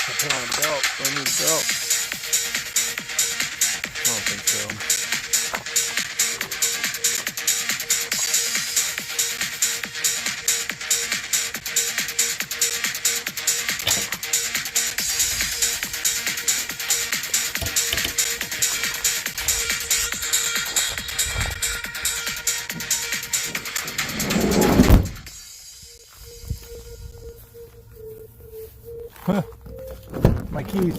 I put on a belt. Do I need a belt? I don't think so. Huh. My keys.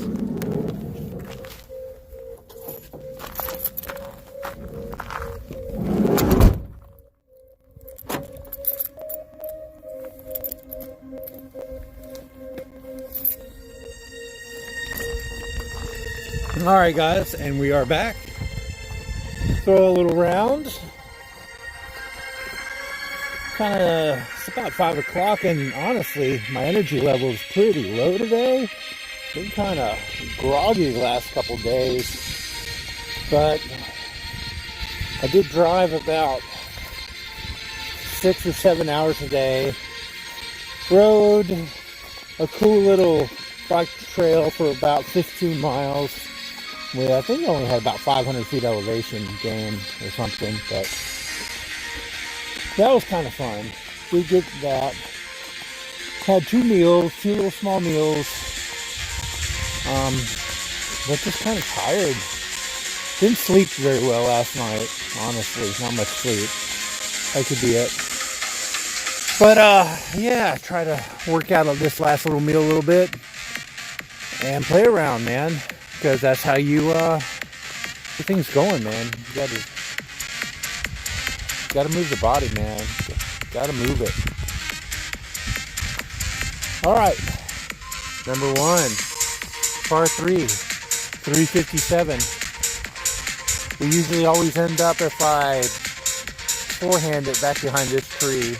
All right, guys, and we are back. Throw a little round. It's about 5 o'clock, and honestly, my energy level is pretty low today. Been kind of groggy the last couple days, but I did drive about 6 or 7 hours a day. Rode a cool little bike trail for about 15 miles. Well, I think I only had about 500 feet elevation gain or something, but that was kind of fun. We did that. Had 2 meals, 2 little small meals. But just kind of tired. Didn't sleep very well last night, honestly. Not much sleep. That could be it. But, yeah, try to work out of this last little meal a little bit. And play around, man. Because that's how you, get things going, man. You gotta move the body, man. Gotta move it. Alright. Number 1. Par 3. 357. We usually always end up if I forehand it back behind this tree,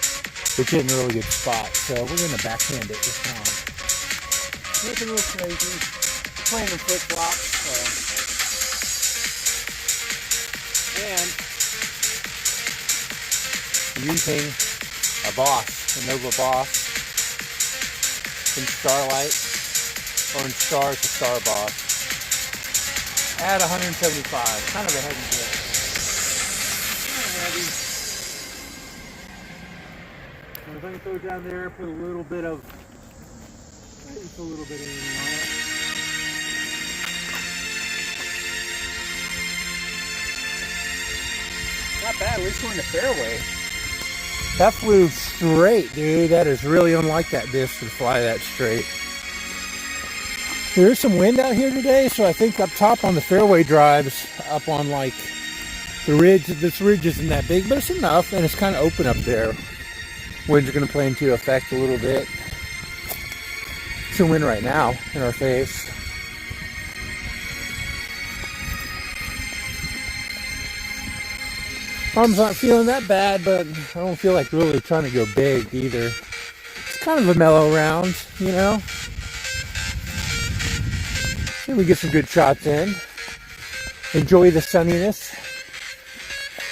which isn't a really good spot. So we're going to backhand it this time. Looking a little crazy. Playing in flip-flops. And using a Boss, a Nova Boss. Some Starlight. Orange Star to Star Boss. At 175. Kind of a heavy hit. Kind of heavy. And if I can throw it down there, put a little bit of, just a little bit of aiming on it. Not bad, at least we're in the fairway. That flew straight, dude. That is really unlike that disc to fly that straight. There is some wind out here today, so I think up top on the fairway drives, up on like the ridge, this ridge isn't that big, but it's enough, and it's kind of open up there. Winds are going to play into effect a little bit. Some wind right now in our face. Arm's not feeling that bad, but I don't feel like really trying to go big either. It's kind of a mellow round, you know. And we get some good shots in. Enjoy the sunniness.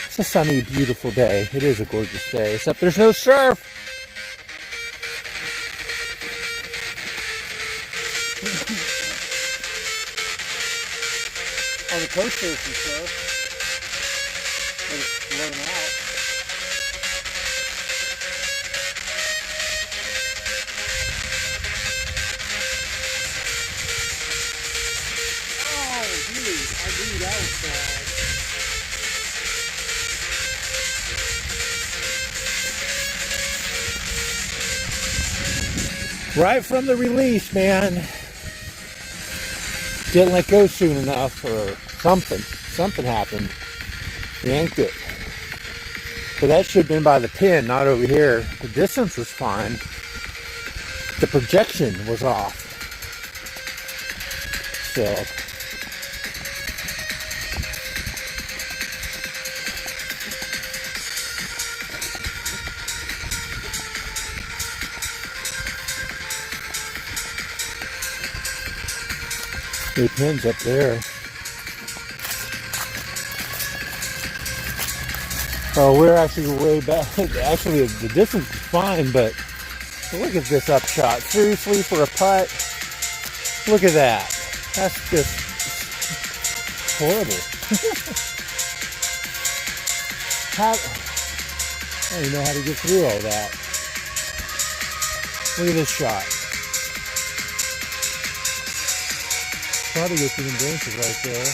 It's a sunny, beautiful day. It is a gorgeous day, except there's no surf. On the coast there's some surf. But it's blown out. Oh, dude, I knew that was bad. Right from the release, man. Didn't let go soon enough, or something. Something happened. Yanked it. But that should have been by the pin, not over here. The distance was fine. The projection was off. So. The pin's up there. Oh, we're actually way back. Actually, the distance is fine, but look at this upshot. Seriously, for a putt, Look at that. That's just horrible. How, I don't even know how to get through all that. Look at this shot. Probably get some branches right there.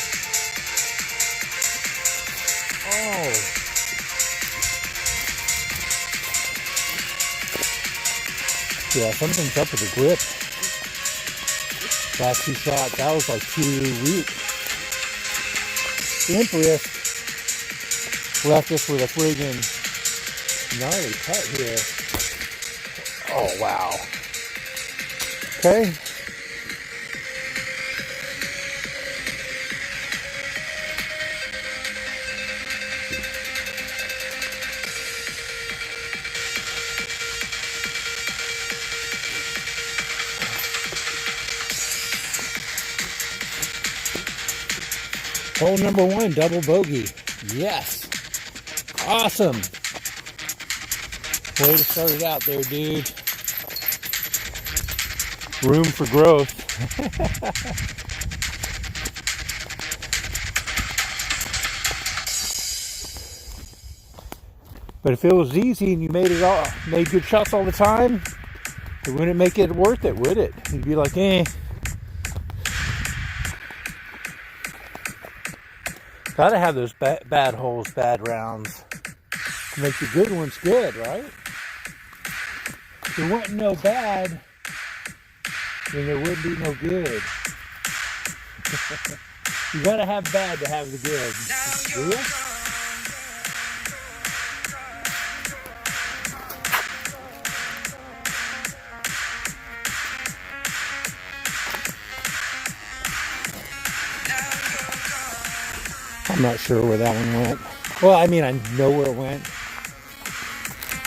Oh. Yeah, something's up with the grip. Last two shots, that was like too weak. The Empress left us with a friggin' gnarly cut here. Oh, wow. Okay. Hole number 1, double bogey. Yes. Awesome. Way to start it out there, dude. Room for growth. But if it was easy and you made good shots all the time, it wouldn't make it worth it, would it? You'd be like, eh. Gotta have those bad holes, bad rounds to make the good ones good, right? If there wasn't no bad, then there wouldn't be no good. You gotta have bad to have the good. Do you? I'm not sure where that one went. Well, I mean, I know where it went.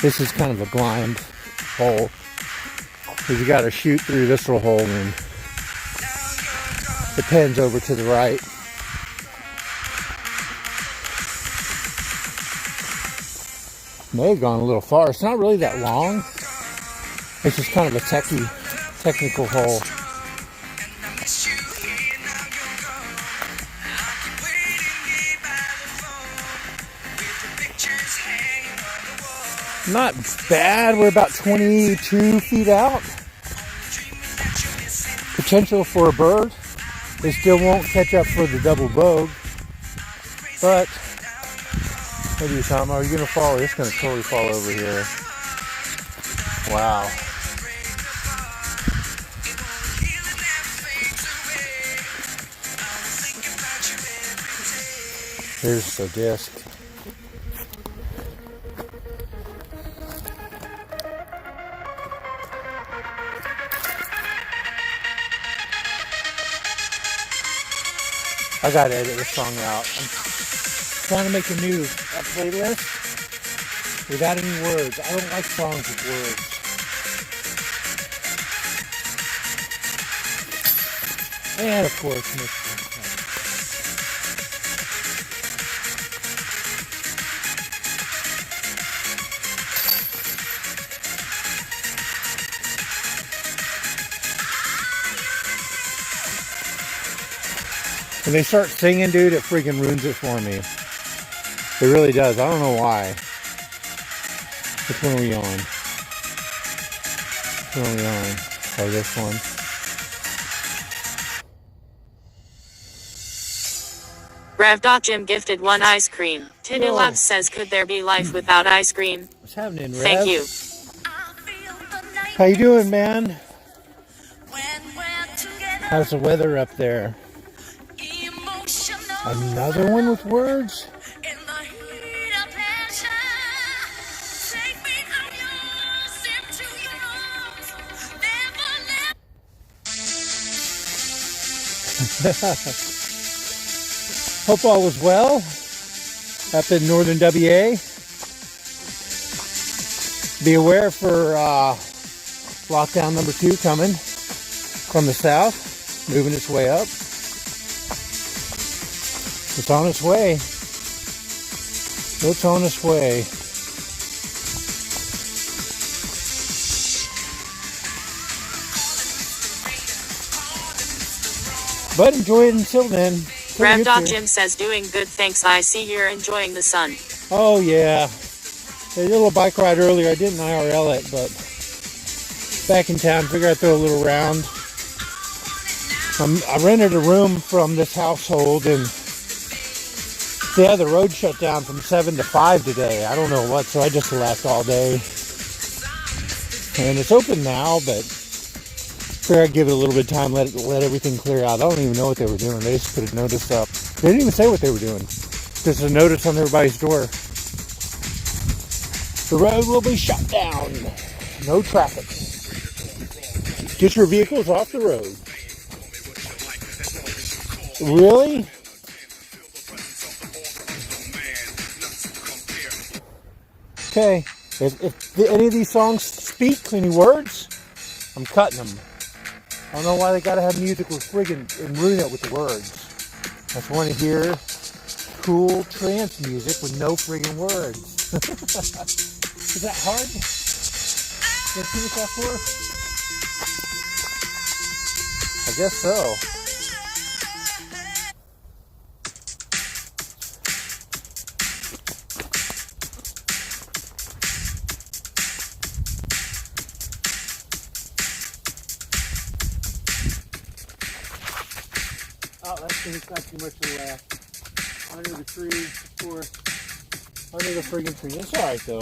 This is kind of a blind hole. Because you got to shoot through this little hole and the pin's over to the right. May have gone a little far. It's not really that long. It's just kind of a technical hole. Not bad. We're about 22 feet out. Potential for a bird. They still won't catch up for the double bogue. But what do you, Tom? Are you going to fall? It's going to totally fall over here. Wow. Here's the disc. I gotta edit this song out. I'm trying to make a new playlist without any words. I don't like songs with words. And of course, Mr. When they start singing, dude, it freaking ruins it for me. It really does. I don't know why. Which one are we on? Which one are we on? Oh, this one. Rev.Jim gifted 1 ice cream. Tinulab says, could there be life without ice cream? What's happening, Rev? Thank you. How you doing, man? How's the weather up there? Another one with words? Hope all was well up in northern WA. Be aware for lockdown number 2 coming from the south, moving its way up. It's on its way. It's on its way. But enjoy it until then. Jim says doing good, thanks. I see you're enjoying the sun. Oh yeah. I did a little bike ride earlier. I didn't IRL it, but back in town, figured I'd throw a little round. I rented a room from this household, and they had the road shut down from 7 to 5 today. I don't know what, so I just left all day. And it's open now, but figured I'd give it a little bit of time, let everything clear out. I don't even know what they were doing. They just put a notice up. They didn't even say what they were doing. Just a notice on everybody's door. The road will be shut down. No traffic. Get your vehicles off the road. Really? Okay. If any of these songs speak any words, I'm cutting them. I don't know why they gotta have music with friggin' and ruin it with the words. I just want to hear cool trance music with no friggin' words. Is that hard? Did I see what that for? I guess so. Oh, it's not too much to the left. Under the tree, of course. Under the friggin' tree. It's alright though.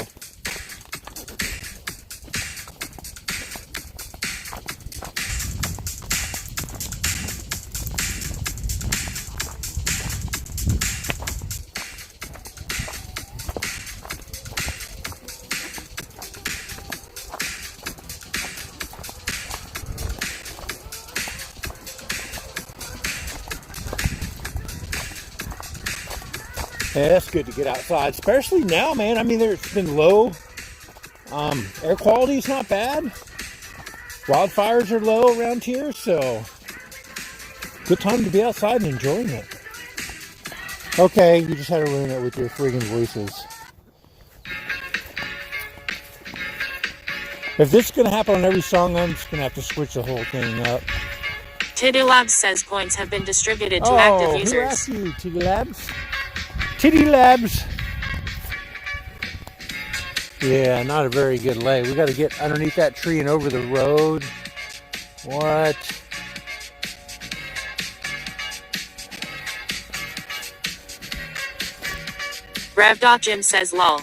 Yeah, that's good to get outside, especially now, man. I mean, it's been low. Air quality's not bad. Wildfires are low around here, so good time to be outside and enjoying it. Okay, you just had to ruin it with your friggin' voices. If this is going to happen on every song, I'm just going to have to switch the whole thing up. Tiddy Labs says points have been distributed to active users. Who asked you, Tiddy Labs? Tiddy Labs. Yeah, not a very good lay. We got to get underneath that tree and over the road. What? Jim says lol.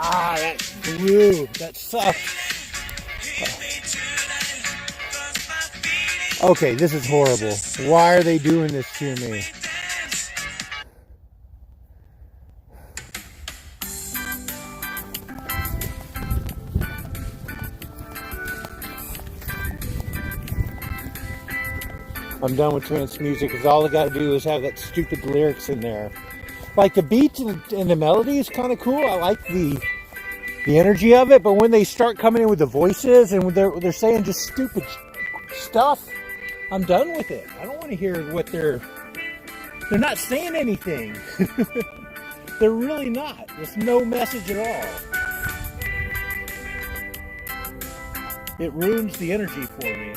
Ah, that blew. That sucks. Okay, this is horrible. Why are they doing this to me? I'm done with trance music because all I got to do is have that stupid lyrics in there. Like the beats and the melody is kind of cool. I like the energy of it, but when they start coming in with the voices and they're saying just stupid stuff, I'm done with it. I don't want to hear what they're not saying anything. They're really not. There's no message at all. It ruins the energy for me.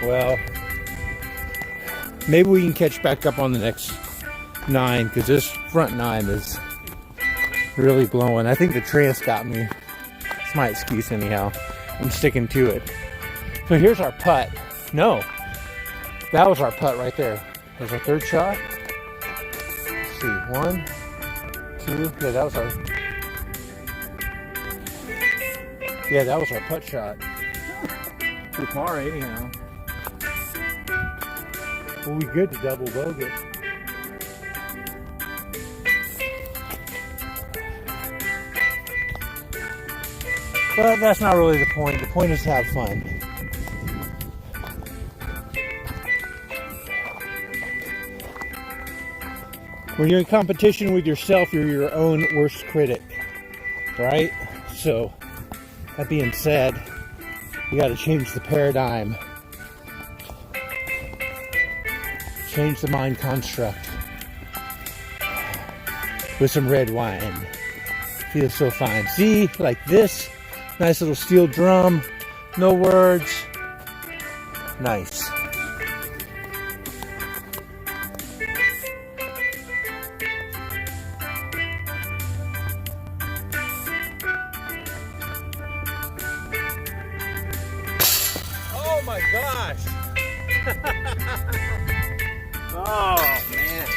Well, maybe we can catch back up on the next 9 because this front 9 is really blowing. I think the trance got me. It's my excuse anyhow. I'm sticking to it. So here's our putt. No, that was our putt right there. There's our third shot. Let's see, 1, 2. Yeah, that was our. Yeah, that was our putt shot. Pretty far anyhow. We'll be good to double bogey. But that's not really the point. The point is to have fun. When you're in competition with yourself, you're your own worst critic, right? So, that being said, You got to change the paradigm. Change the mind construct. With some red wine. Feels so fine. See, like this. Nice little steel drum. No words. Nice. Oh my gosh. Oh man.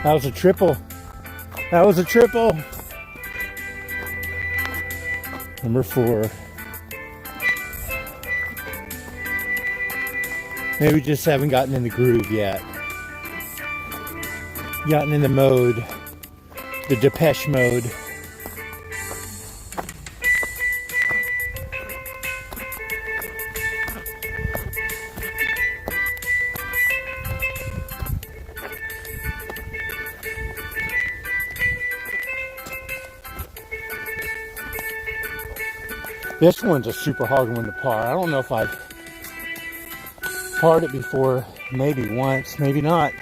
That was a triple. That was a triple. Number 4. Maybe we just haven't gotten in the groove yet. Gotten in the mode. The Depeche mode. This one's a super hard one to par. I don't know if I've parred it before. Maybe once, maybe not.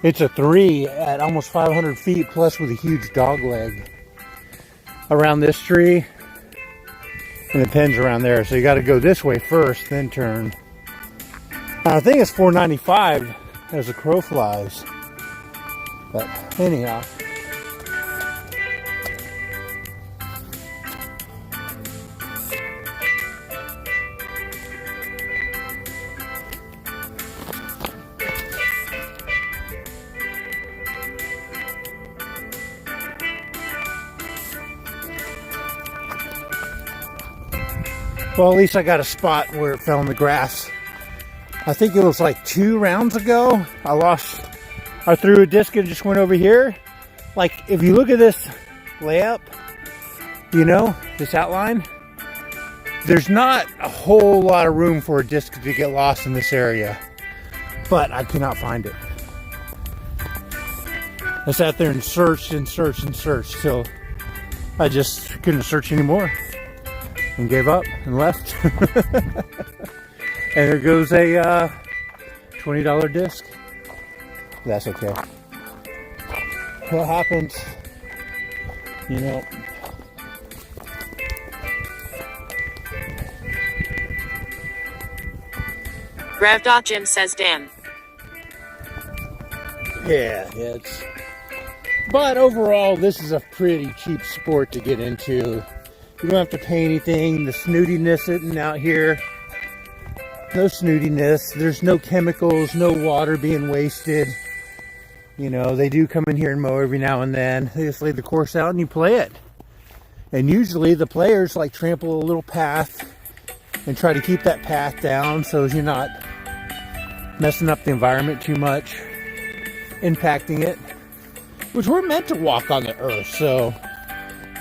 It's a 3 at almost 500 feet plus with a huge dog leg around this tree. And the pin's around there. So you got to go this way first, then turn. I think it's 495 as the crow flies. But anyhow. Well, at least I got a spot where it fell in the grass. I think it was like 2 rounds ago. I threw a disc and just went over here. Like, if you look at this layup, you know, this outline, there's not a whole lot of room for a disc to get lost in this area. But I could not find it. I sat there and searched and searched and searched till I just couldn't search anymore. And gave up and left. And there goes a $20 disc. That's okay. What happens, you know. Rev.Jim says, damn. Yeah, it's. But overall, this is a pretty cheap sport to get into. You don't have to pay anything. The snootiness isn't out here. No snootiness. There's no chemicals, no water being wasted. You know, they do come in here and mow every now and then. They just lay the course out and you play it. And usually the players like trample a little path and try to keep that path down so you're not messing up the environment too much, impacting it. Which we're meant to walk on the earth, so,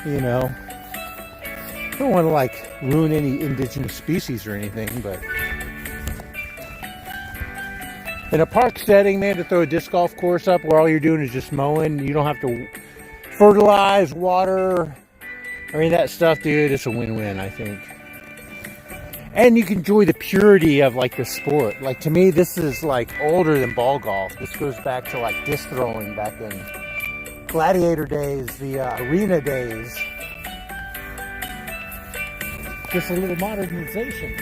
you know. I don't want to like ruin any indigenous species or anything, but in a park setting, man, to throw a disc golf course up where all you're doing is just mowing, you don't have to fertilize, water, I mean that stuff, dude, it's a win-win, I think. And you can enjoy the purity of like the sport. Like to me, this is like older than ball golf. This goes back to like disc throwing back in gladiator days, the arena days. Just a little modernization.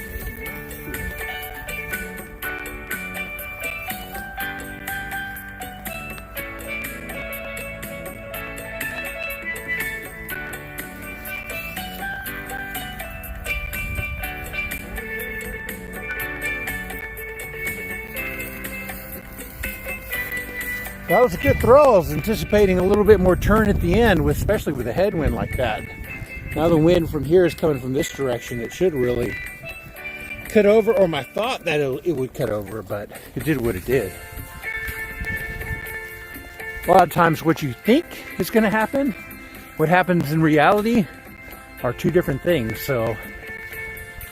That was a good throw. I was anticipating a little bit more turn at the end, especially with a headwind like that. Now the wind from here is coming from this direction. It should really cut over, or I thought that it would cut over, but it did what it did. A lot of times what you think is going to happen, what happens in reality, are two different things. So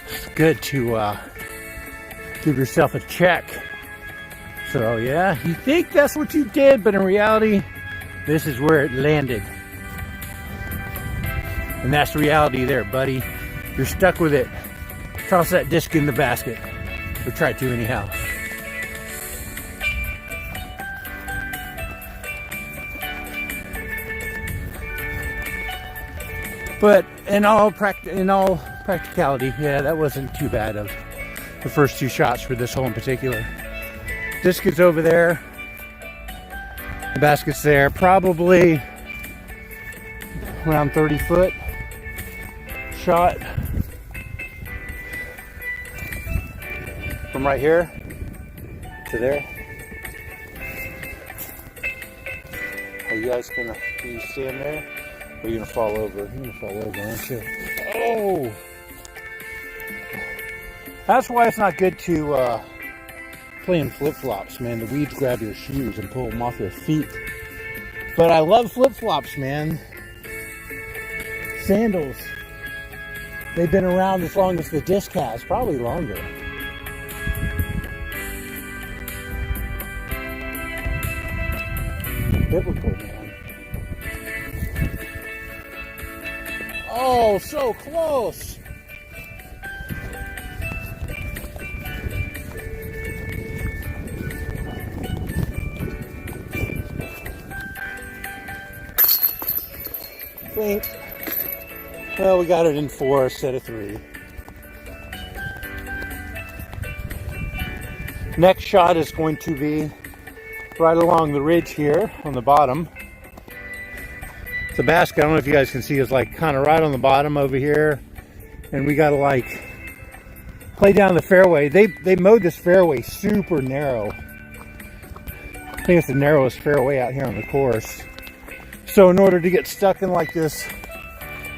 it's good to give yourself a check. So yeah, you think that's what you did, but in reality, this is where it landed. And that's the reality there, buddy. You're stuck with it. Toss that disc in the basket. Or try to anyhow. But in all practicality, yeah, that wasn't too bad of the first two shots for this hole in particular. Disc is over there. The basket's there. Probably around 30 foot shot from right here to there. Are you guys gonna stand there? Or are you gonna fall over? You're gonna fall over, aren't you? Oh! That's why it's not good to play in flip-flops, man. The weeds grab your shoes and pull them off your feet. But I love flip-flops, man. Sandals. They've been around as long as the disc has, probably longer. Biblical, man. Oh, so close. Think. Well, we got it in 4 instead of 3. Next shot is going to be right along the ridge here on the bottom. The basket, I don't know if you guys can see, is like kind of right on the bottom over here, and we got to like play down the fairway. They mowed this fairway super narrow. I think it's the narrowest fairway out here on the course. So in order to get stuck in like this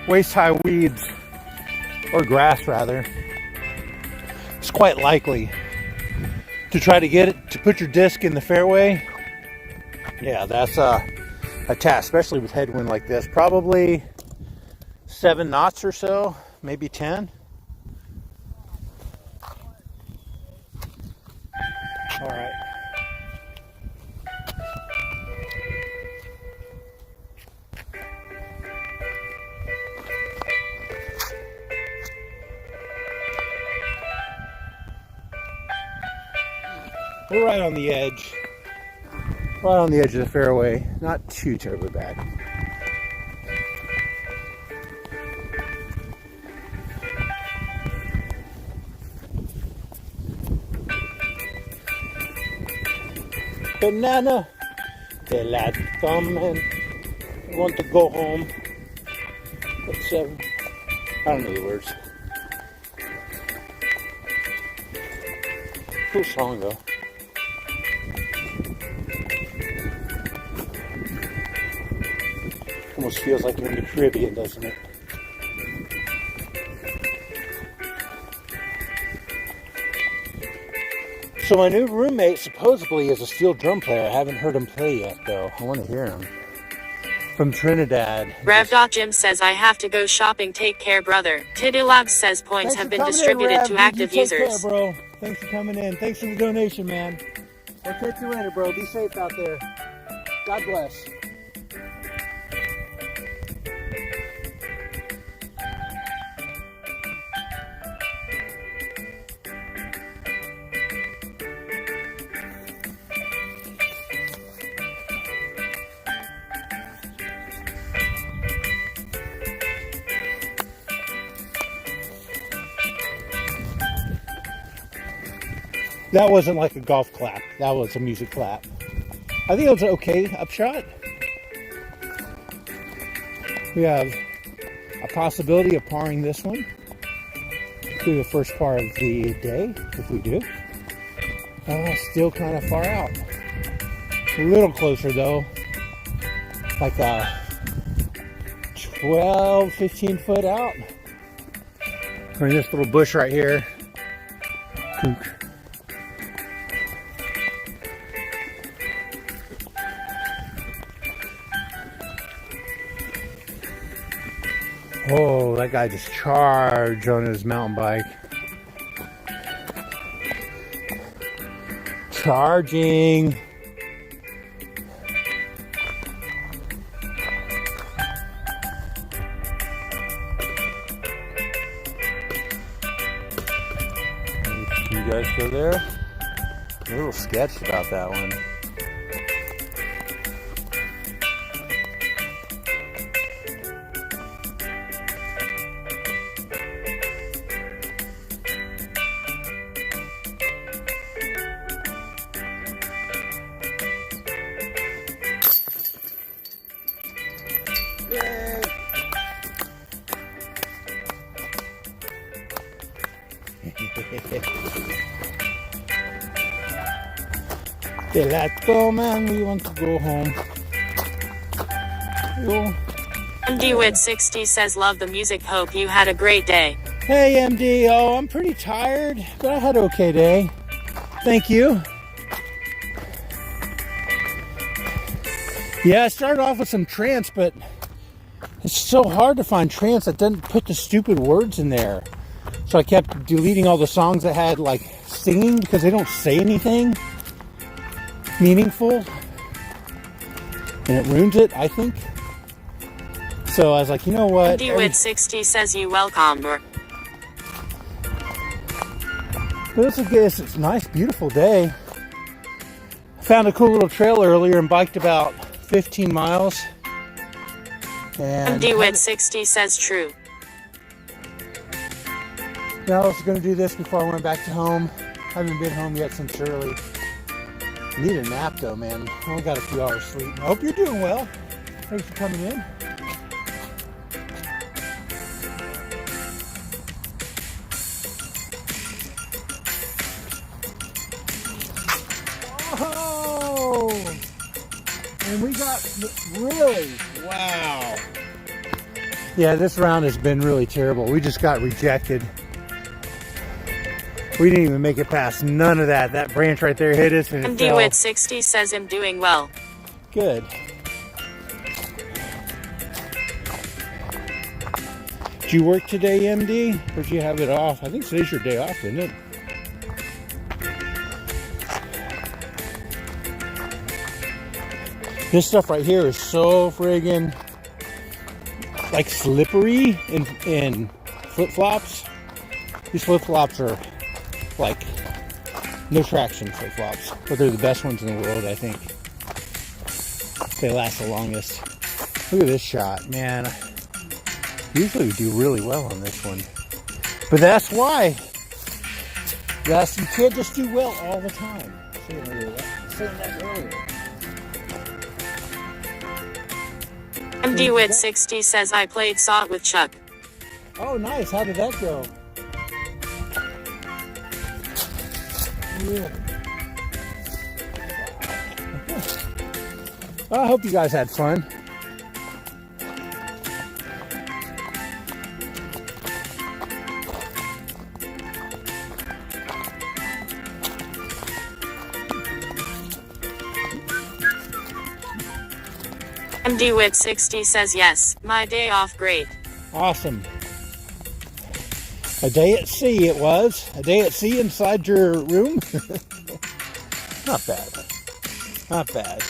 waist-high weeds, or grass rather, it's quite likely to try to get it to put your disc in the fairway. Yeah, that's a task, especially with headwind like this. Probably 7 knots or so, maybe 10. All right. We're right on the edge. Right on the edge of the fairway. Not too terribly bad. Banana, the lad come and want to go home. It's, I don't know the words. Cool song though. Almost feels like you're in the Caribbean, doesn't it? So my new roommate supposedly is a steel drum player. I haven't heard him play yet, though. I want to hear him. From Trinidad. Rev.Jim says I have to go shopping. Take care, brother. Tiddy Labs says points have been distributed to active users. Take care, bro. Thanks for coming in. Thanks for the donation, man. I'll catch you later, bro. Be safe out there. God bless. That wasn't like a golf clap. That was a music clap. I think it was an okay upshot. We have a possibility of parring this one through the first part of the day, if we do. Still kind of far out. A little closer though. Like a 12, 15 foot out. We're in this little bush right here. Oh, that guy just charged on his mountain bike. Charging. you guys go there? I'm a little sketched about that one. They like, oh man, we want to go home. Yo. MD Wit 60 says love the music, hope you had a great day. Hey MD, oh I'm pretty tired, but I had an okay day. Thank you. Yeah, I started off with some trance, but it's so hard to find trance that doesn't put the stupid words in there. So I kept deleting all the songs that had like singing because they don't say anything meaningful. And it ruins it, I think. So I was like, you know what? DWIT 60 says you welcome. But it's a nice, beautiful day. I found a cool little trail earlier and biked about 15 miles. And DWIT 60 says true. Now I was going to do this before I went back to home. I haven't been home yet since early. Need a nap though, man. I only got a few hours sleep. I hope you're doing well. Thanks for coming in. Oh! And we got really, wow. Yeah, this round has been really terrible. We just got rejected. We didn't even make it past none of that. That branch right there hit us and it fell. MDWIT 60 says I'm doing well. Good. Did you work today, MD? Or did you have it off? I think today's your day off, isn't it? This stuff right here is so friggin' like slippery in flip-flops. These flip-flops are like no traction flip-flops, but they're the best ones in the world, I think. They last the longest. Look at this shot, man. Usually we do really well on this one, but that's why. Yes, you can't just do well all the time. Saying that earlier. MDWIT 60 says I played Saw It with Chuck. Oh, nice. How did that go? Yeah. I hope you guys had fun. MDWIT 60 says yes, my day off great. Awesome. A day at sea it was. A day at sea inside your room. Not bad. Not bad.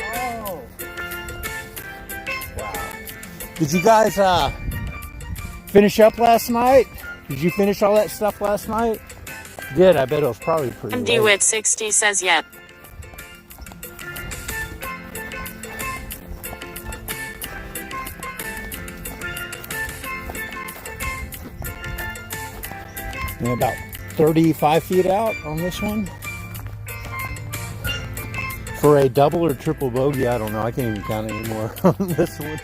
Oh. Wow. Did you guys finish up last night? Did you finish all that stuff last night? Did. I bet it was probably pretty late. MDWIT 60 says yep. And about 35 feet out on this one. For a double or triple bogey, I don't know. I can't even count anymore on this one.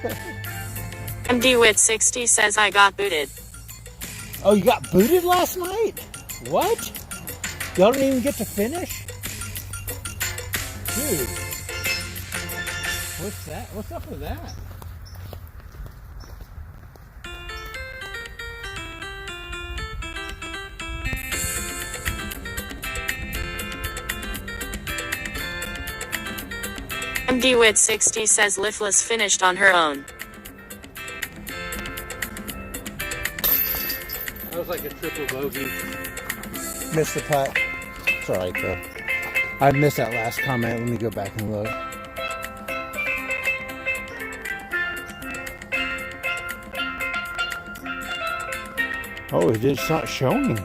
MDWIT 60 says I got booted. Oh, you got booted last night? What? Y'all didn't even get to finish? Dude. What's that? What's up with that? MDWIT 60 says Lifless finished on her own. That was like a triple bogey. Missed the putt. It's alright though. I missed that last comment. Let me go back and look. Oh, it's not showing.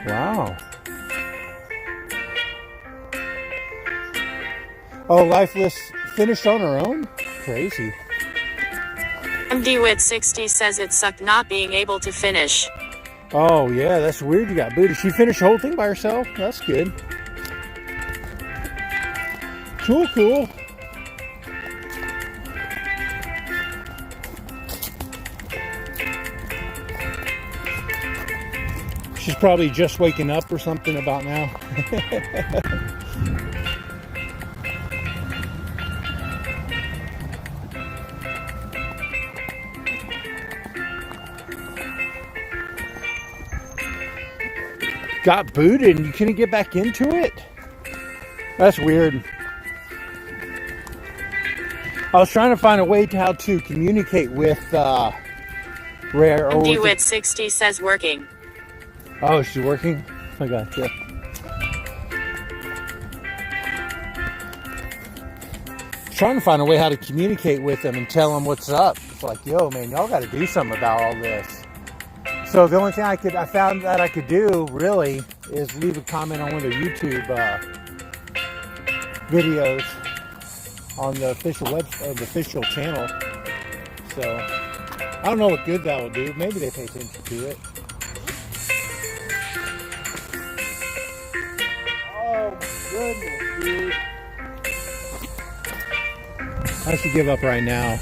Wow. Oh, Lifeless finished on her own? Crazy. MDWit60 says it sucked not being able to finish. Oh, yeah, that's weird. You got booted. She finished the whole thing by herself? That's good. Cool, cool. She's probably just waking up or something about now. Got booted and you couldn't get back into it? That's weird. I was trying to find a way to how to communicate with Rare. MDWit60 says working. Oh, she's working? I gotcha. Trying to find a way how to communicate with them and tell them what's up. It's like, yo, man, y'all got to do something about all this. So the only thing I found that I could do really is leave a comment on one of their YouTube videos on the official website, the official channel. So I don't know what good that will do. Maybe they pay attention to it. Oh my goodness, dude! I should give up right now.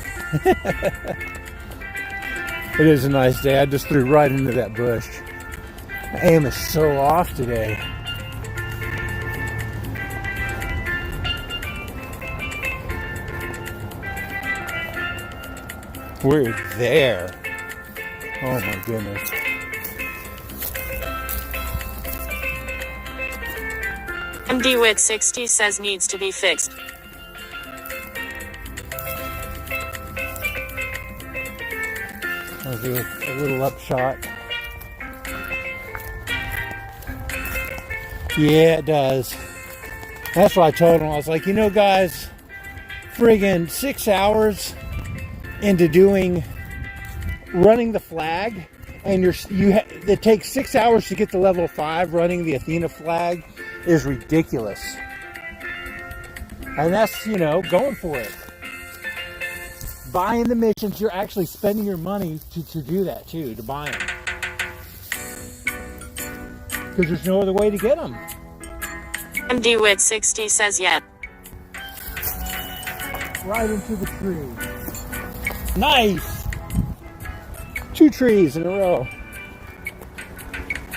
It is a nice day. I just threw right into that bush. My aim is so off today. We're there. Oh my goodness. MDWit60 says needs to be fixed. I'll do a little upshot. Yeah, it does. That's what I told him. I was like, you know, guys, friggin' 6 hours into running the flag, and it takes 6 hours to get to level 5 running the Athena flag is ridiculous. And that's, you know, going for it. Buying the missions, you're actually spending your money to do that too, to buy them. Because there's no other way to get them. MDWit60 says yet. Right into the tree. Nice! 2 trees in a row.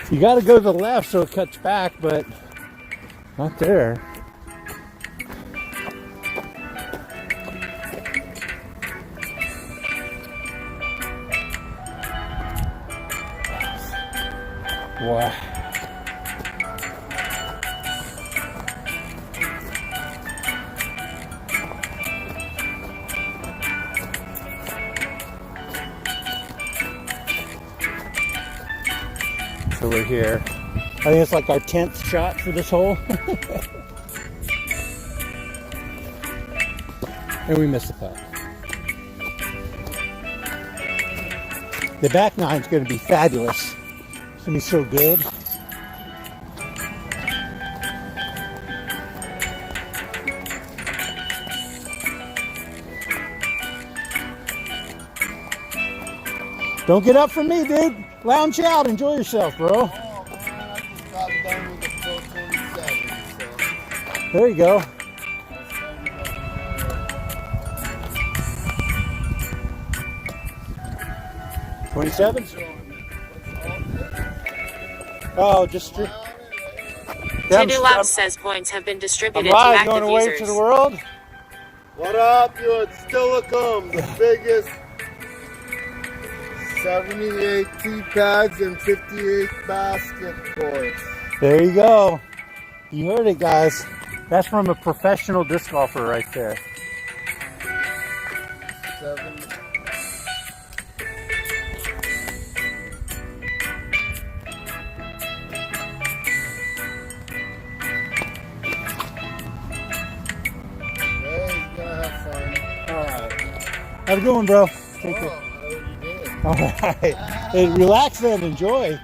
You got to go to the left so it cuts back, but not there. Wow. So we're here. I think it's like our 10th shot for this hole. And we missed the putt. The back nine's going to be fabulous. It's going to be so good. Don't get up from me, dude. Lounge out. Enjoy yourself, bro. Oh, man, I just got done with the 427, so. There you go. 27? Oh, just... Tidulab says points have been distributed to I'm active going away users. to the world. What up, you? It's Stillicum, the biggest 78 tee pads and 58 basket courts. There you go. You heard it, guys. That's from a professional disc golfer right there. 7. Hey, he's gonna have fun. All right. Have a good one, bro. Take care. Oh, I already did. All right. Hey, relax then, enjoy.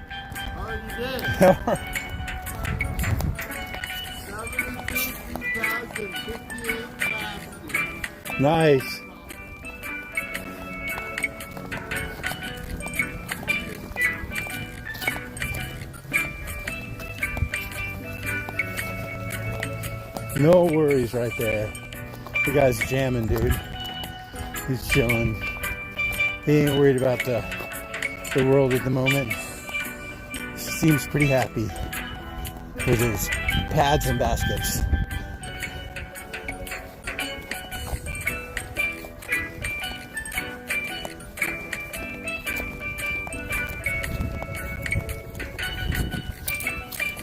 Already did. 72,058 baskets. Nice. No worries right there. The guy's jamming, dude. He's chilling. He ain't worried about the world at the moment. Seems pretty happy with his pads and baskets.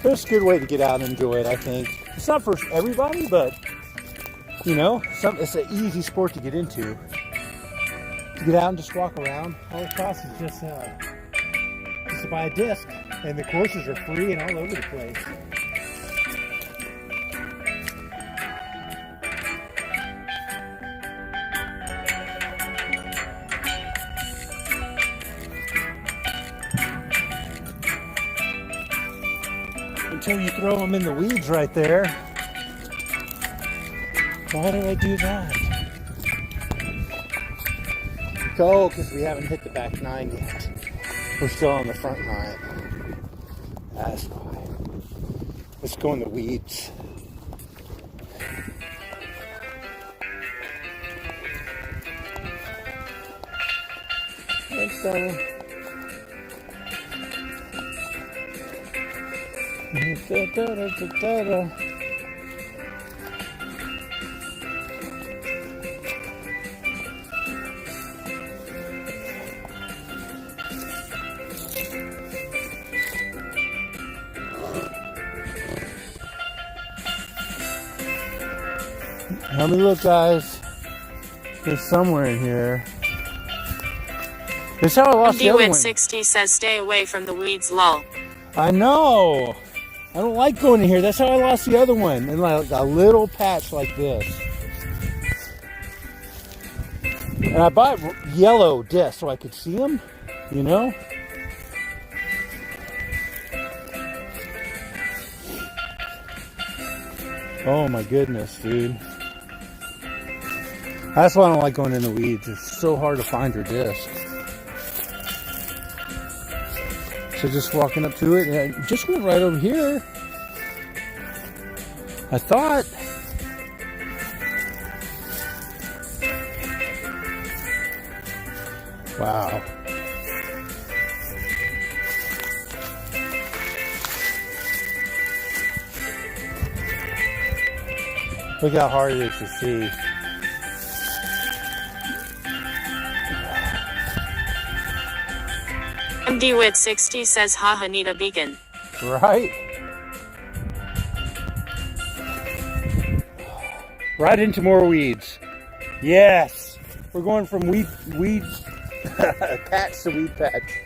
It's a good way to get out and enjoy it, I think. It's not for everybody, but you know, it's an easy sport to get into. To get out and just walk around. All it costs is just to buy a disc, and the courses are free and all over the place. Until you throw them in the weeds right there. Why do I do that? Go, because we haven't hit the back nine yet. We're still on the front nine. That's why. Let's go in the weeds. Thanks, Donna. Let me look, guys. There's somewhere in here. That's how I lost the other one. DWIT60 says stay away from the weeds, lol. I know. I don't like going in here. That's how I lost the other one. In like a little patch like this. And I bought yellow discs so I could see them, you know? Oh my goodness, dude. That's why I don't like going in the weeds. It's so hard to find your disc. So just walking up to it, and it just went right over here. I thought. Wow. Look how hard it is to see. DWIT60 says haha need a beacon. Right? Right into more weeds. Yes! We're going from weed patch to weed patch.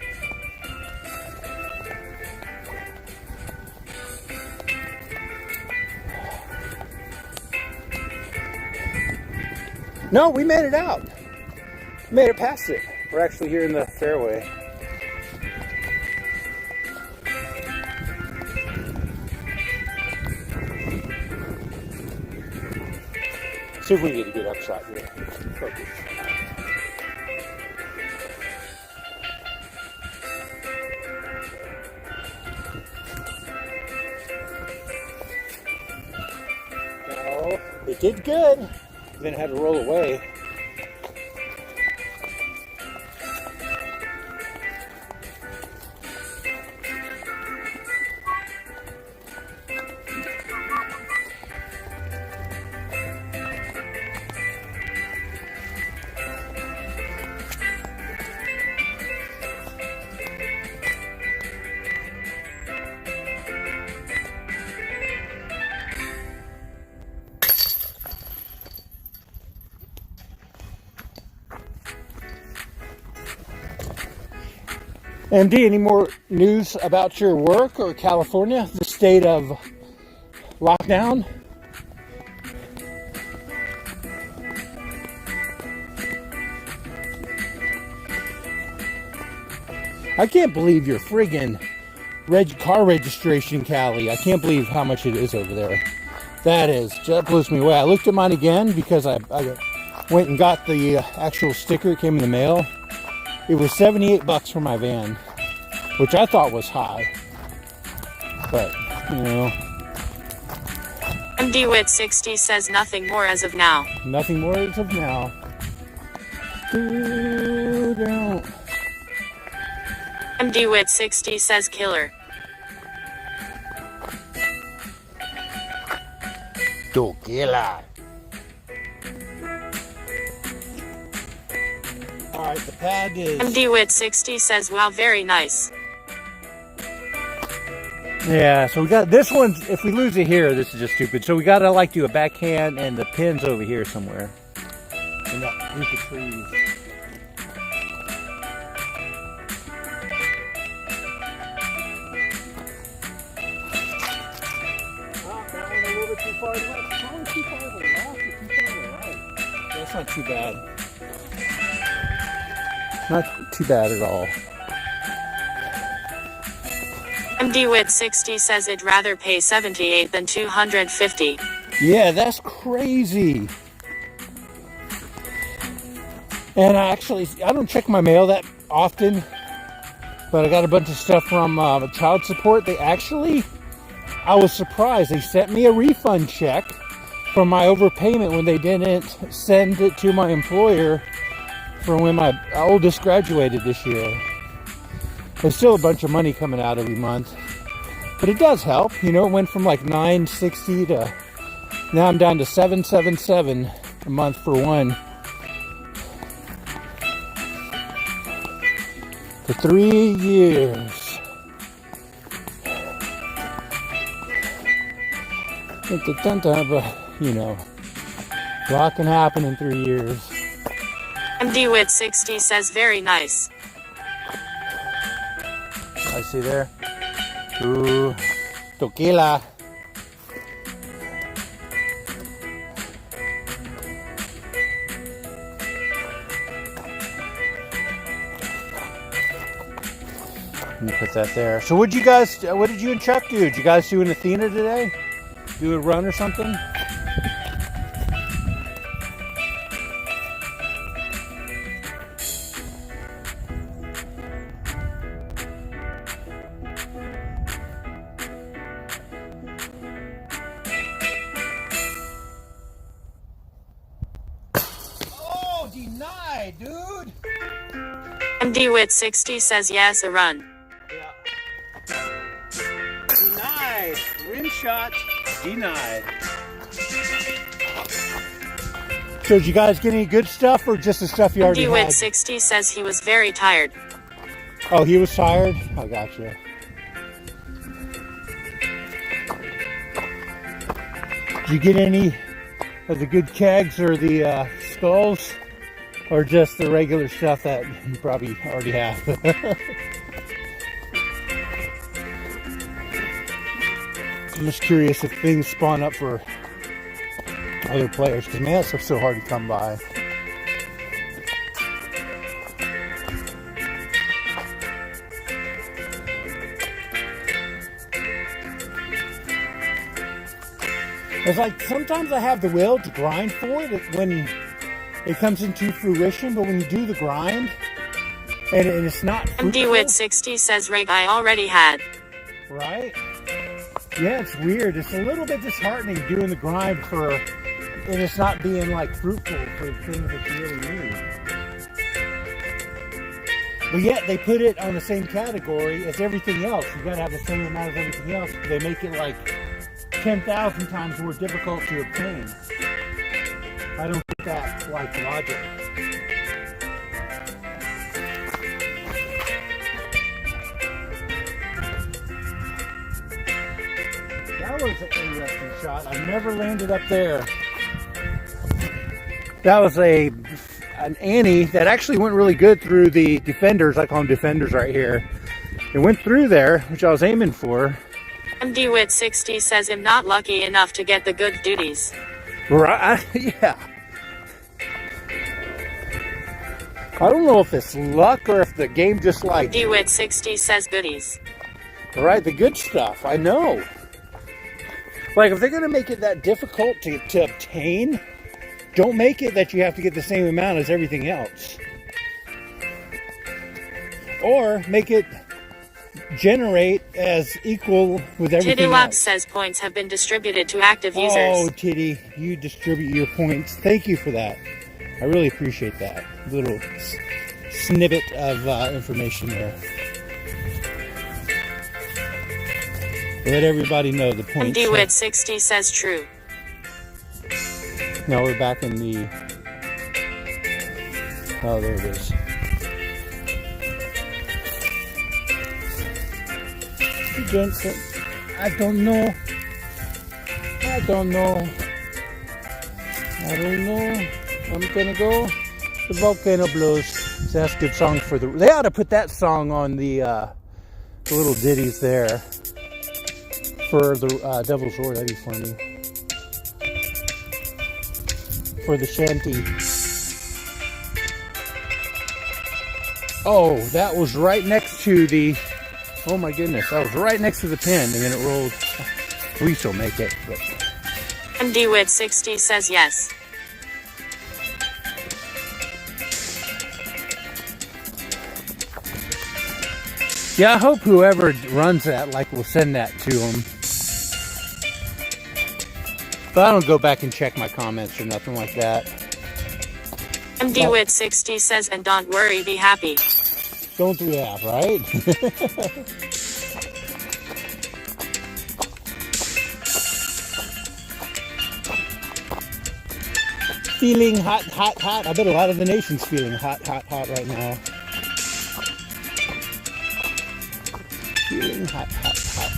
No, we made it out. We made it past it. We're actually here in the fairway. See if we can get a good upshot here. Focus. No, it did good. Then it had to roll away. MD, any more news about your work or California, the state of lockdown? I can't believe your friggin' car registration, Cali. I can't believe how much it is over there. That blows me away. I looked at mine again because I went and got the actual sticker. It came in the mail. It was 78 bucks for my van, which I thought was high. But, you know. MDWit60 says nothing more as of now. Nothing more as of now. Ooh, don't. MDWit60 says killer. Killer. Alright, the pad is... MDWit60 says wow, very nice. Yeah, so we got this one. If we lose it here, this is just stupid. So we gotta like do a backhand, and the pin's over here somewhere in that group of trees. Oh, that one a little bit too far left. Probably too far to the left or too far to the right. That's not too bad. Not too bad at all. MDWit60 says it'd rather pay 78 than 250. Yeah, that's crazy. And I don't check my mail that often, but I got a bunch of stuff from child support. I was surprised. They sent me a refund check for my overpayment when they didn't send it to my employer for when my oldest graduated this year. There's still a bunch of money coming out every month, but it does help. You know, it went from like $960 to now I'm down to $777 a month for one. For 3 years. But, you know, a lot can happen in 3 years. MDWit60 says very nice. I see there. Ooh, tequila. Let me put that there. So what did you and Chuck do? Did you guys do an Athena today? Do a run or something? Oh, denied, dude. MDWit60 says yes, a run. Denied. Rim shot. Denied. So did you guys get any good stuff or just the stuff you already had? MDWit60 says he was very tired. Oh, he was tired? I got you. Did you get any of the good kegs or the skulls? Or just the regular stuff that you probably already have? I'm just curious if things spawn up for other players, because man, that stuff's so hard to come by. It's like sometimes I have the will to grind for it when it comes into fruition, but when you do the grind and it's not fruitful, MDWit60 says rig I already had. Right? Yeah, it's weird. It's a little bit disheartening doing the grind and it's not being like fruitful for the things that you really need. But yet they put it on the same category as everything else. You gotta have the same amount as everything else. They make it like 10,000 times more difficult to obtain. I don't get that like logic. That was an interesting shot. I've never landed up there. That was an Annie that actually went really good through the defenders. I call them defenders right here. It went through there, which I was aiming for. MDWit60 says I'm not lucky enough to get the good duties. Right? Yeah. I don't know if it's luck or if the game just like... DWIT60 says goodies. Right, the good stuff, I know. Like, if they're going to make it that difficult to obtain, don't make it that you have to get the same amount as everything else. Or make it generate as equal with everything TittyLab else. says points have been distributed to active users. Oh, Titty, you distribute your points. Thank you for that. I really appreciate that little snippet of information there. Let everybody know the points. DWIT60 says true. Now we're back in the... Oh, there it is. I don't know. I'm gonna go the Volcano Blues. So that's a good song for the... They ought to put that song on the little ditties there for the Devil's Roar. That'd be funny. For the shanty. Oh, that was right next to the... Oh my goodness, that was right next to the pin, and then it rolled. We shall make it. But... DWIT60 says yes. Yeah, I hope whoever runs that, like, will send that to them. But I don't go back and check my comments or nothing like that. DWIT60 says, and don't worry, be happy. Don't do that, right? Feeling hot, hot, hot. I bet a lot of the nation's feeling hot, hot, hot right now. Feeling hot, hot, hot.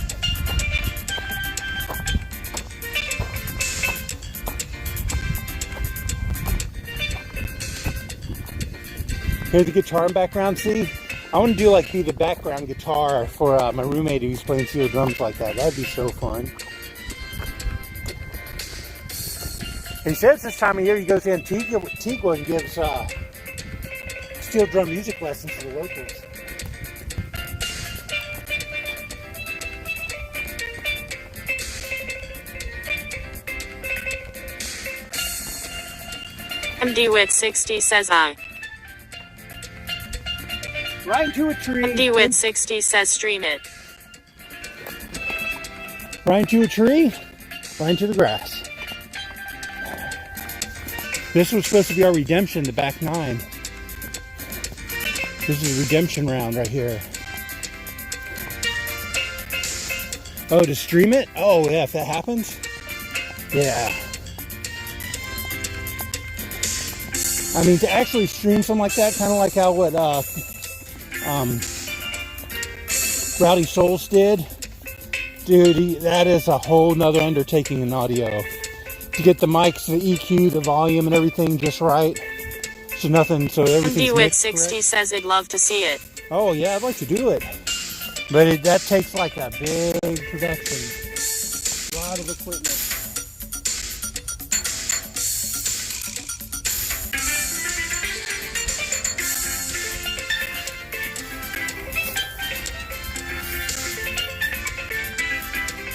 Here's the guitar in background, see? I want to do like be the background guitar for my roommate who's playing steel drums like that. That'd be so fun. He says this time of year he goes to Antigua and gives steel drum music lessons to the locals. DWIT60 says I. Right into a tree. DWIT60 says stream it. Right into a tree, right into the grass. This was supposed to be our redemption, the back nine. This is a redemption round right here. Oh, to stream it? Oh, yeah, if that happens? Yeah. I mean, to actually stream something like that, kind of like how what Rowdy Souls did. Dude, that is a whole nother undertaking in audio. To get the mics, the EQ, the volume, and everything just right. So nothing, so everything's mixed correct. DWIT60 says it'd love to see it. Oh yeah, I'd like to do it. But that takes like a big production. A lot of equipment.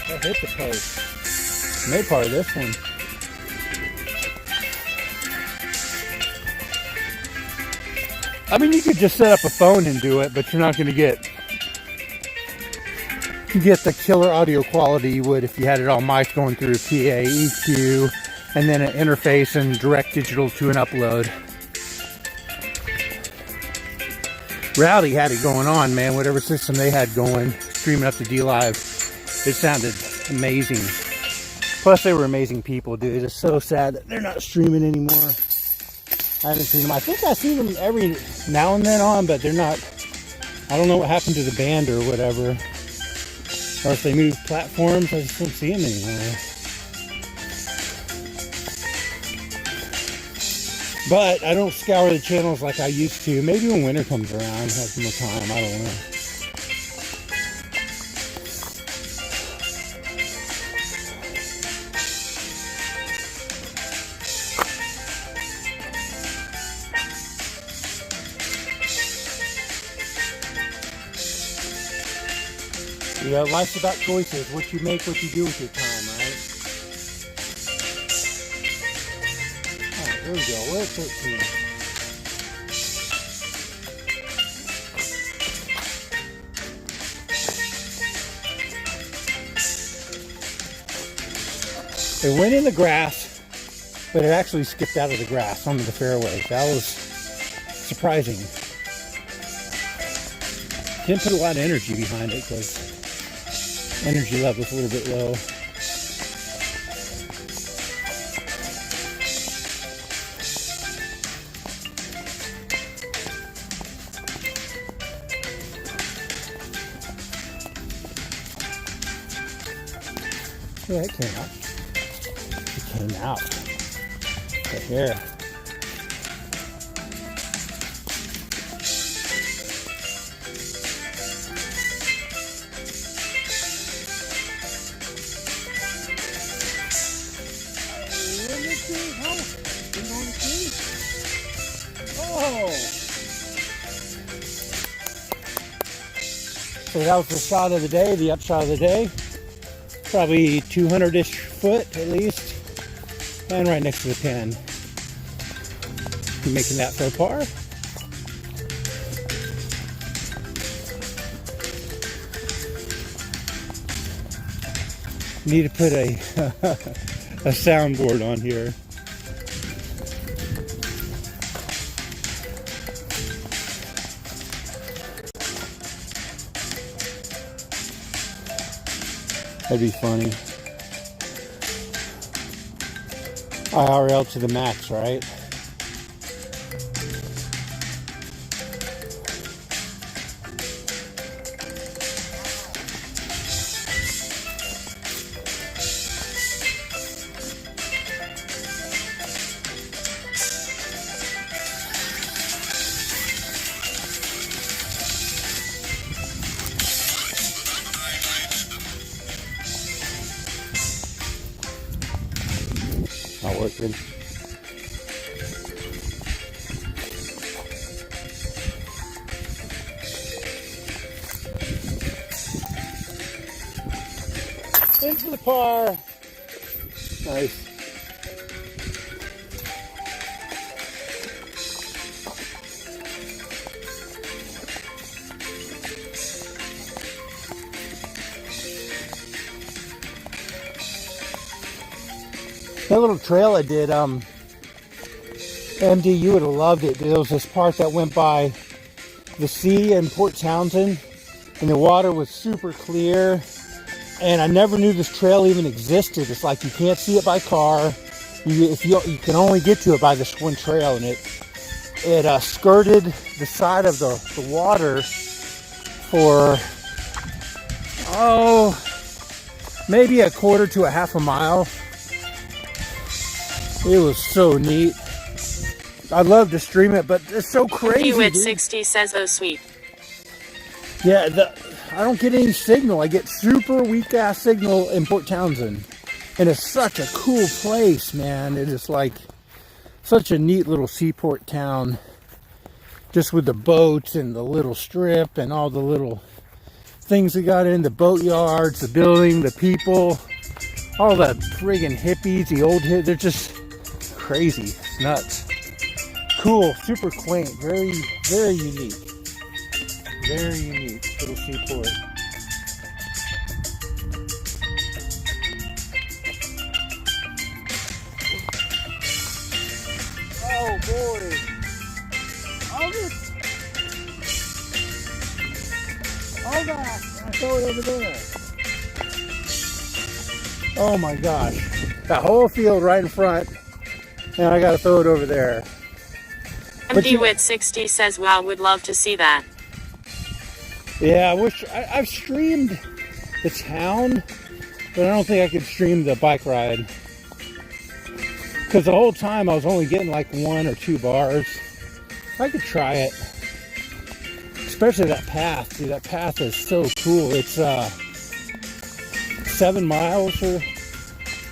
I hit the post. Made part of this one. I mean, you could just set up a phone and do it, but you're not going to get the killer audio quality you would if you had it all mic going through PA, EQ, and then an interface and direct digital to an upload. Rowdy had it going on, man. Whatever system they had going, streaming up to D-Live, it sounded amazing. Plus, they were amazing people, dude. It's so sad that they're not streaming anymore. I haven't seen them. I think I see them every now and then on, but they're not. I don't know what happened to the band or whatever. Or if they moved platforms, I just don't see them anymore. But I don't scour the channels like I used to. Maybe when winter comes around, have some more time. I don't know. You know, life's about choices. What you make, what you do with your time, right? Alright, there we go. We're at 13. It went in the grass, but it actually skipped out of the grass onto the fairway. That was surprising. Didn't put a lot of energy behind it because energy level is a little bit low. Yeah, it came out. It came out. Right here. Oh! So that was the shot of the day, the upshot of the day. Probably 200-ish foot at least. And right next to the pin. Making that for a par. Need to put a a soundboard on here. That'd be funny. IRL to the max, right? Not working. Into the par. Nice. That little trail I did, MD, you would have loved it. There was this part that went by the sea in Port Townsend, and the water was super clear. And I never knew this trail even existed. It's like you can't see it by car. You can only get to it by this one trail, and it skirted the side of the water for maybe a quarter to a half a mile. It was so neat. I'd love to stream it, but it's so crazy. Pewit60 says, "Oh sweet." Yeah, I don't get any signal. I get super weak ass signal in Port Townsend, and it's such a cool place, man. It is like such a neat little seaport town, just with the boats and the little strip and all the little things we got in the boat yards, the building, the people, all the friggin' hippies, the old hippies. They're just crazy. It's nuts. Cool, super quaint, very, very unique. Very unique little seaport. Oh boy. All that. I throw it over there. Oh my gosh. That whole field right in front. And I gotta throw it over there. MDWit60 says, "Wow, would love to see that." Yeah, I wish I've streamed the town, but I don't think I could stream the bike ride. Because the whole time I was only getting like 1 or 2 bars. I could try it. Especially that path. Dude, that path is so cool. It's 7 miles or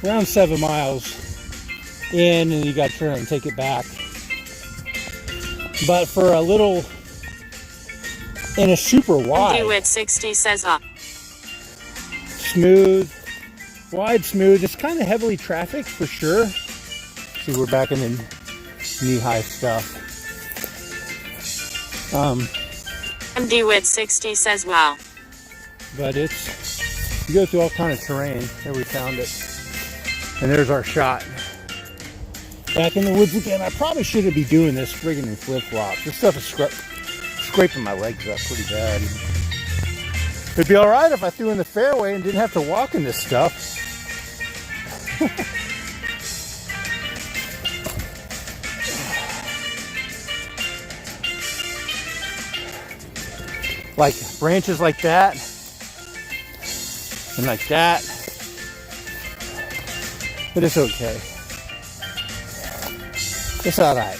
around 7 miles in, and you got to turn and take it back. But for a little, and it's super wide. MDWit60 says, smooth, wide smooth. It's kind of heavily trafficked for sure. See, we're back in the knee-high stuff. MD with 60 says wow. But it's, you go through all kind of terrain. There, we found it. And there's our shot. Back in the woods again. I probably shouldn't be doing this friggin' in flip-flops. This stuff is scraping my legs up pretty bad. It'd be alright if I threw in the fairway and didn't have to walk in this stuff. Like branches like that and like that, but it's okay. It's all right.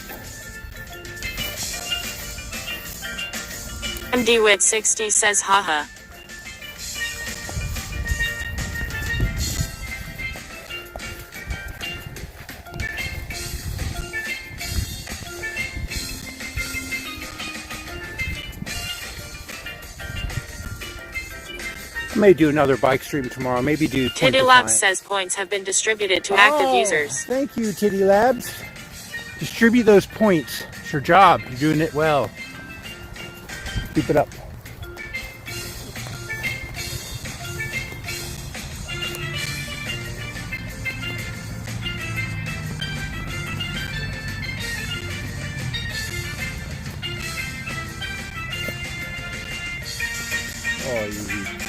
MD with 60 says haha. I may do another bike stream tomorrow. Maybe do Titty Labs says points have been distributed to active users. Thank you, Titty Labs. Distribute those points. It's your job. You're doing it well. Keep it up.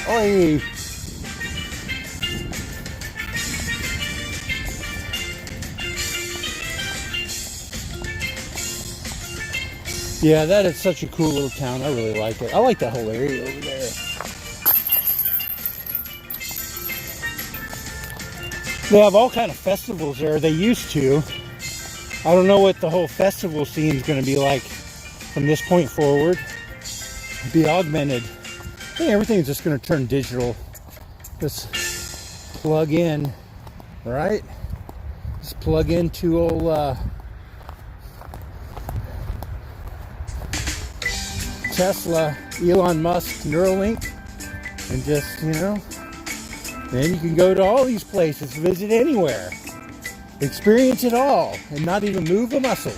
Oi. Yeah, that is such a cool little town. I really like it. I like that whole area over there. They have all kind of festivals there. They used to. I don't know what the whole festival scene is going to be like from this point forward. Be augmented. I think everything's just going to turn digital. Just plug in, right? Just plug into old Tesla, Elon Musk, Neuralink, and just, you know, then you can go to all these places, visit anywhere, experience it all, and not even move a muscle.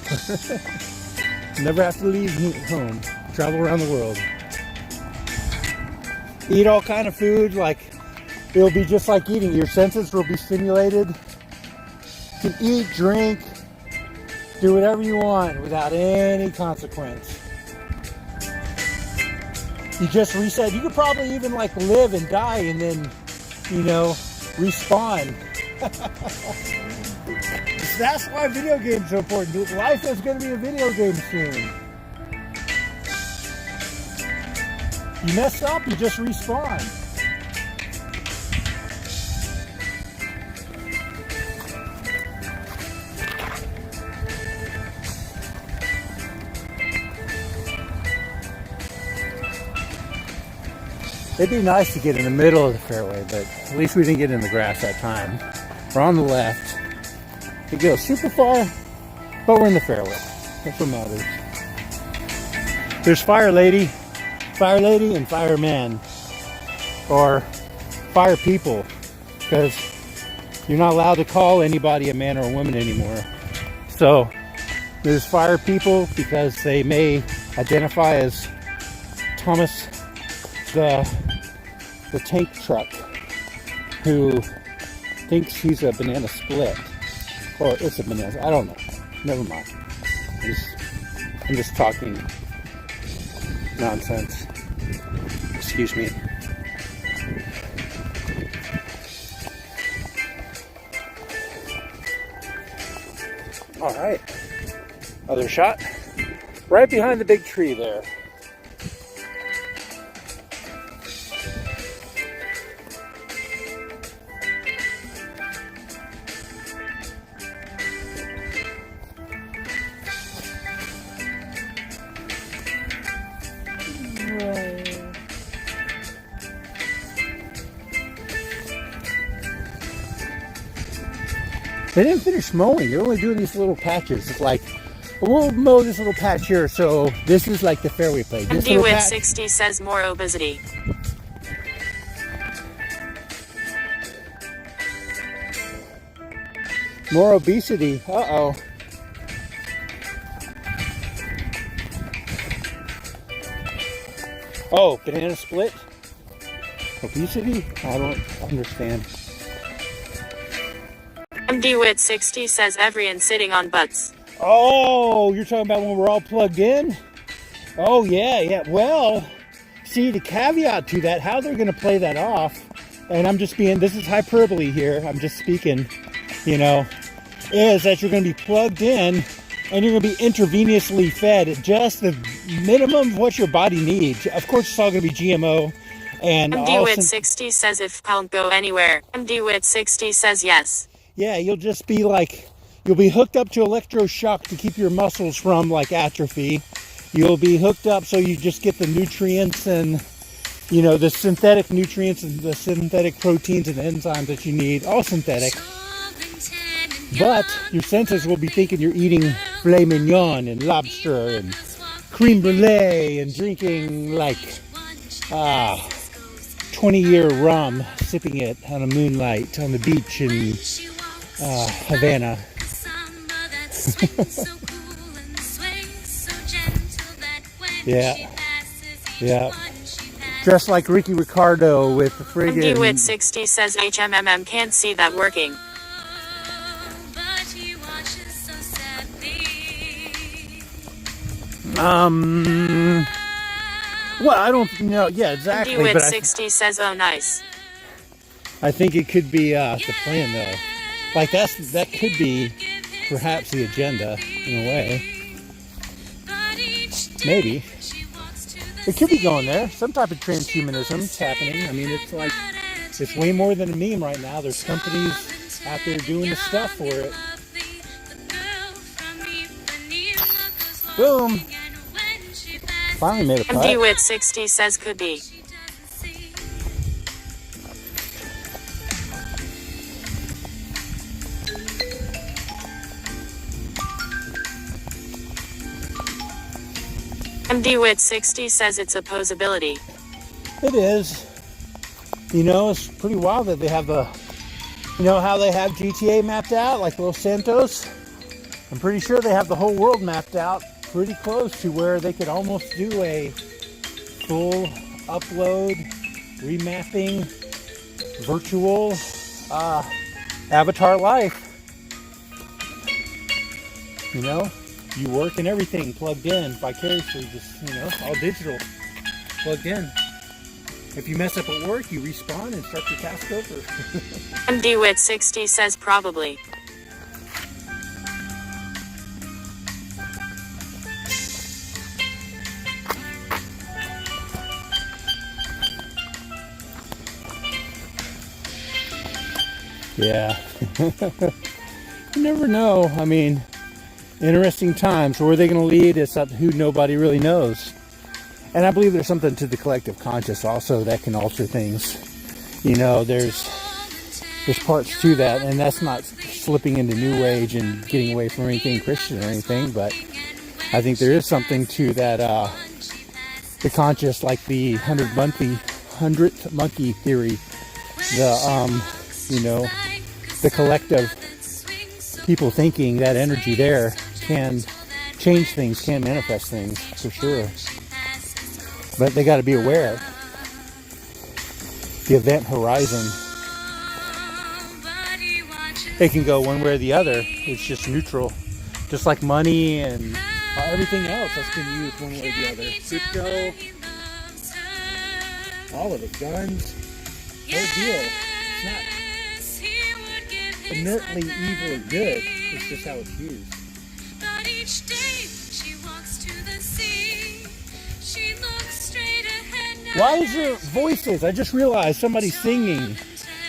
Never have to leave home, travel around the world. Eat all kind of food, like it'll be just like eating. Your senses will be stimulated. You can eat, drink, do whatever you want without any consequence. You just reset. You could probably even like live and die and then, you know, respawn. That's why video games are so important. Life is going to be a video game soon. You mess up, you just respawn. It'd be nice to get in the middle of the fairway, but at least we didn't get in the grass that time. We're on the left. It goes super far, but we're in the fairway. That's what matters. There's Fire Lady and Fireman, or Fire People, because you're not allowed to call anybody a man or a woman anymore. So there's Fire People because they may identify as Thomas the tank truck who thinks he's a banana split, or it's a banana. I don't know. Never mind. I'm just talking nonsense. Excuse me. All right. Other shot. Right behind the big tree there. They didn't finish mowing. They're only doing these little patches. It's like, we'll mow this little patch here, so this is like the fairway play. MD with 60 says more obesity. More obesity. Uh-oh. Oh, banana split? Obesity? I don't understand. MDWit60 says everyone sitting on butts. Oh, you're talking about when we're all plugged in? Oh, yeah. Well, see, the caveat to that, how they're going to play that off, and this is hyperbole here, I'm just speaking, is that you're going to be plugged in and you're going to be intravenously fed at just the minimum of what your body needs. Of course, it's all going to be GMO. And MDWit60 says if can't go anywhere. MDWit60 says yes. Yeah, you'll just be you'll be hooked up to electroshock to keep your muscles from atrophy. You'll be hooked up so you just get the nutrients and, the synthetic nutrients and the synthetic proteins and enzymes that you need, all synthetic. But your senses will be thinking you're eating filet mignon and lobster and creme brulee and drinking 20-year rum, sipping it on a moonlight on the beach in Havana. Yeah. Dressed like Ricky Ricardo with the friggin'... MDWit60 says HMMM can't see that working. Well, I don't know. Yeah, exactly. MDWit60 says, oh, nice. I think it could be the plan, though. That could be perhaps the agenda in a way. Maybe. It could be going there. Some type of transhumanism is happening. I mean, it's way more than a meme right now. There's companies out there doing the stuff for it. Boom. Finally made a putt. MDWit60 says could be. MDWit60 says it's a posability. It is. It's pretty wild that they have how they have GTA mapped out, like Los Santos. I'm pretty sure they have the whole world mapped out pretty close to where they could almost do a full upload, remapping, virtual avatar life. You work and everything plugged in vicariously, just, all digital, plugged in. If you mess up at work, you respawn and start your task over. MDWit60 says probably. Yeah. You never know. I mean, interesting times. Where are they going to lead? It's up to who nobody really knows. And I believe there's something to the collective conscious also that can alter things. There's parts to that, and that's not slipping into New Age and getting away from anything Christian or anything, but I think there is something to that, the conscious, like the 100th monkey theory, the collective people thinking that energy there can change things, can manifest things, for sure. But they got to be aware. The event horizon, it can go one way or the other. It's just neutral. Just like money and everything else that's been used one way or the other. Crypto, all of it, guns, whole deal. It's not inertly evil or good. It's just how it's used. Why is your voices? I just realized somebody's singing,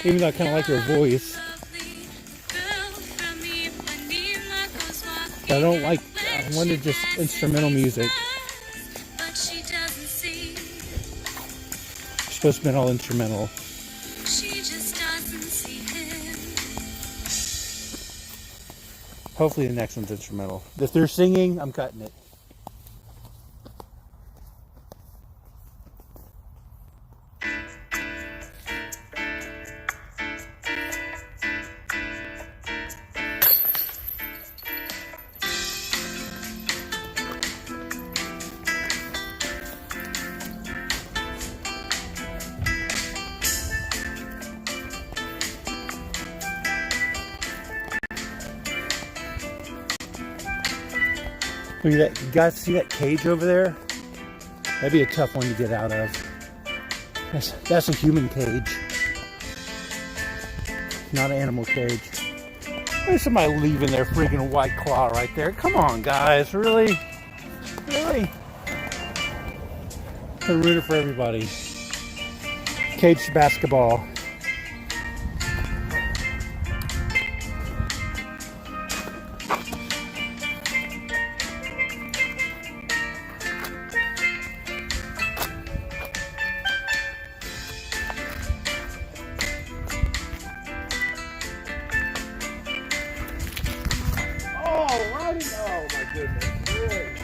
even though I kind of like her voice. I wanted just instrumental music. It's supposed to be all instrumental. Hopefully the next one's instrumental. If they're singing, I'm cutting it. Look at that. You guys see that cage over there? That'd be a tough one to get out of. That's a human cage. Not an animal cage. There's somebody leaving their freaking White Claw right there. Come on, guys. Really? Really? They're rooting for everybody. Cage basketball. Oh my goodness, really?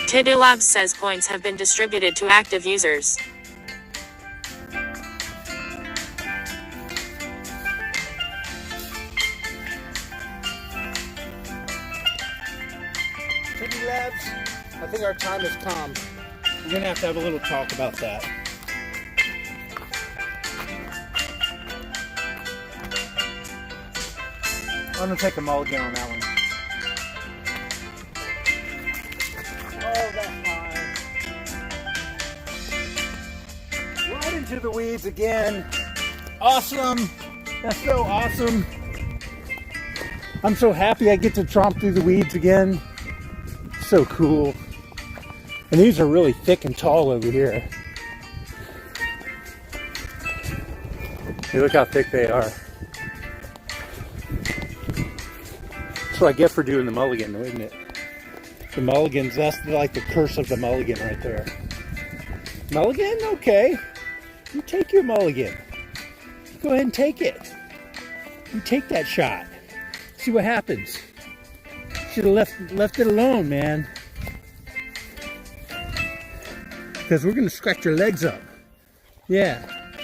Tiddy Labs says points have been distributed to active users. Tiddy Labs, I think our time has come. We're gonna have to have a little talk about that. I'm gonna take a mulligan on that one. Oh, that's fine. Right into the weeds again. Awesome. That's so awesome. I'm so happy I get to tromp through the weeds again. So cool. And these are really thick and tall over here. Hey, look how thick they are. That's what I get for doing the mulligan, though, isn't it? The mulligans, that's like the curse of the mulligan right there. Mulligan? Okay. You take your mulligan. Go ahead and take it. You take that shot. See what happens. Should have left it alone, man. Because we're going to scratch your legs up. Yeah.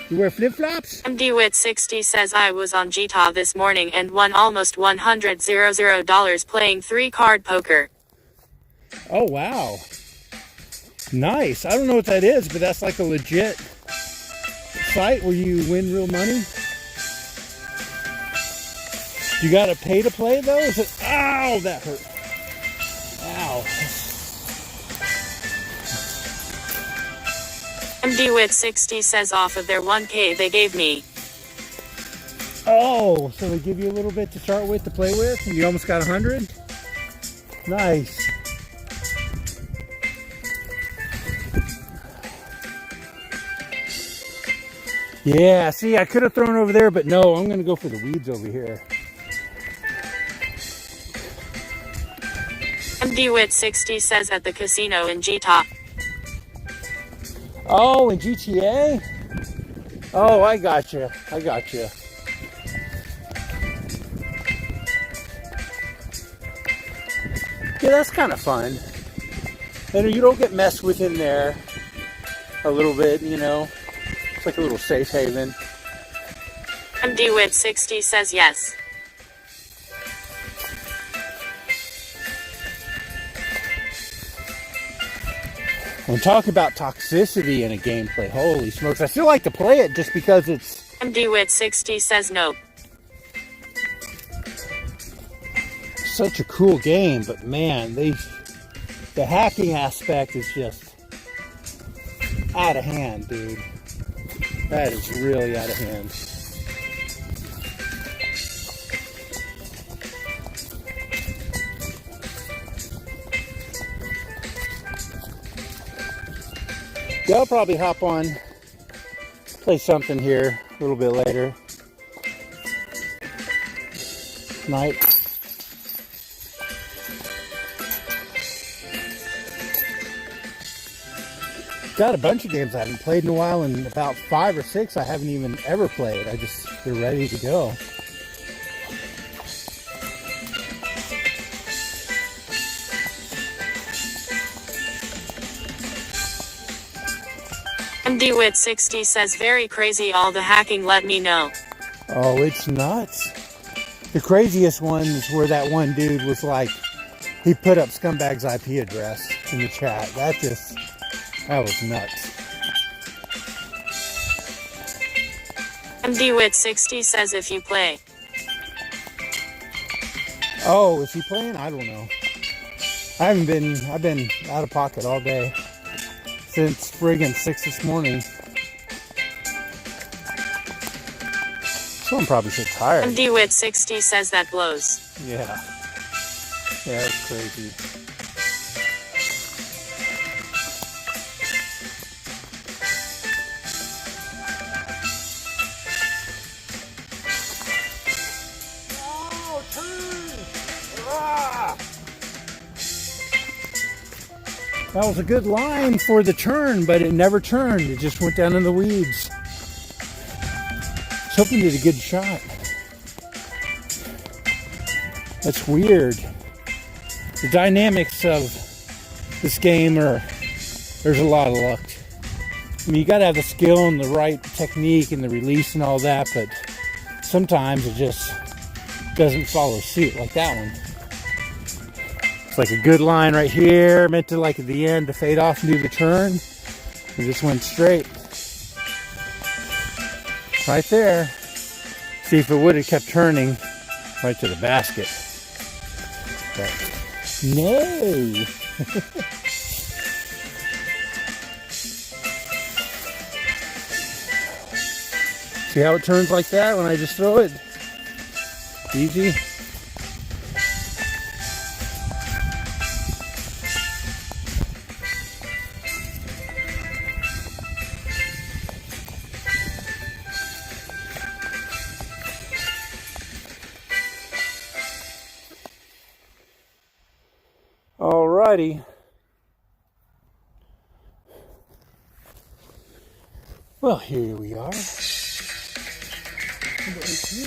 You wear flip-flops? MDWit60 says I was on Gita this morning and won almost $100 playing 3-card poker. Oh, wow. Nice. I don't know what that is, but that's like a legit site where you win real money. You got to pay to play, though? Is it? Ow, that hurt. Ow. MDWit60 says off of their 1K they gave me. Oh, so they give you a little bit to start with, to play with, and you almost got 100? Nice. Yeah, see, I could have thrown over there, but no, I'm going to go for the weeds over here. MDWit60 says at the casino in Gita. Oh, in GTA? Oh, I got you. I got you. Yeah, that's kind of fun. And you don't get messed with in there a little bit, you know. It's like a little safe haven. MDWit60 says yes. I'm talking about toxicity in a gameplay. Holy smokes. I still like to play it just because it's... MDWit60 says nope. Such a cool game, but man, the hacking aspect is just out of hand, dude. That is really out of hand. Yeah, I'll probably hop on, play something here a little bit later. Night. Got a bunch of games I haven't played in a while, and about 5 or 6 I haven't even ever played. They're ready to go. MDWit60 says very crazy, all the hacking, let me know. Oh, it's nuts. The craziest one is where that one dude was like, he put up Scumbag's IP address in the chat. That was nuts. MDWit60 says if you play. Oh, is he playing? I don't know. I've been out of pocket all day. Since friggin' 6 this morning. So I'm probably so tired. MDWit60 says that blows. Yeah. Yeah, it's crazy. Oh, turn! Ah! That was a good line for the turn, but it never turned. It just went down in the weeds. I was hoping it did a good shot. That's weird. The dynamics of this game there's a lot of luck. I mean, you gotta have the skill and the right technique and the release and all that, but sometimes it just doesn't follow suit like that one. It's like a good line right here, meant to like at the end to fade off and do the turn. It just went straight. Right there. See if it would have kept turning right to the basket. But no. See how it turns like that when I just throw it? Easy. Alrighty. Well, here we are. Number 18.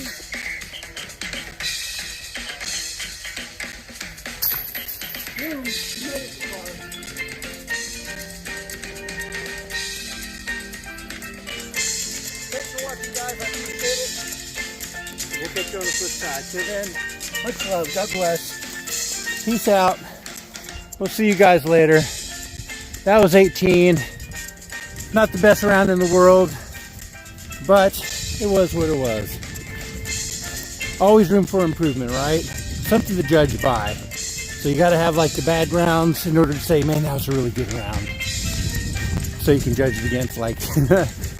Thanks for watching, guys. I appreciate it. We'll catch you on the flip side. Till then, much love. God bless. Peace out. We'll see you guys later. That was 18. Not the best round in the world, but it was what it was. Always room for improvement, right? Something to judge by. So you got to have like the bad rounds in order to say, man, that was a really good round. So you can judge it against like,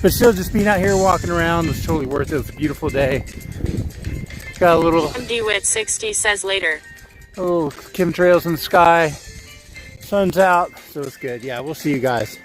but still just being out here walking around was totally worth it. It was a beautiful day. Got a little MDWit60 says later. Oh, chemtrails in the sky. Sun's out, so it's good. Yeah, we'll see you guys.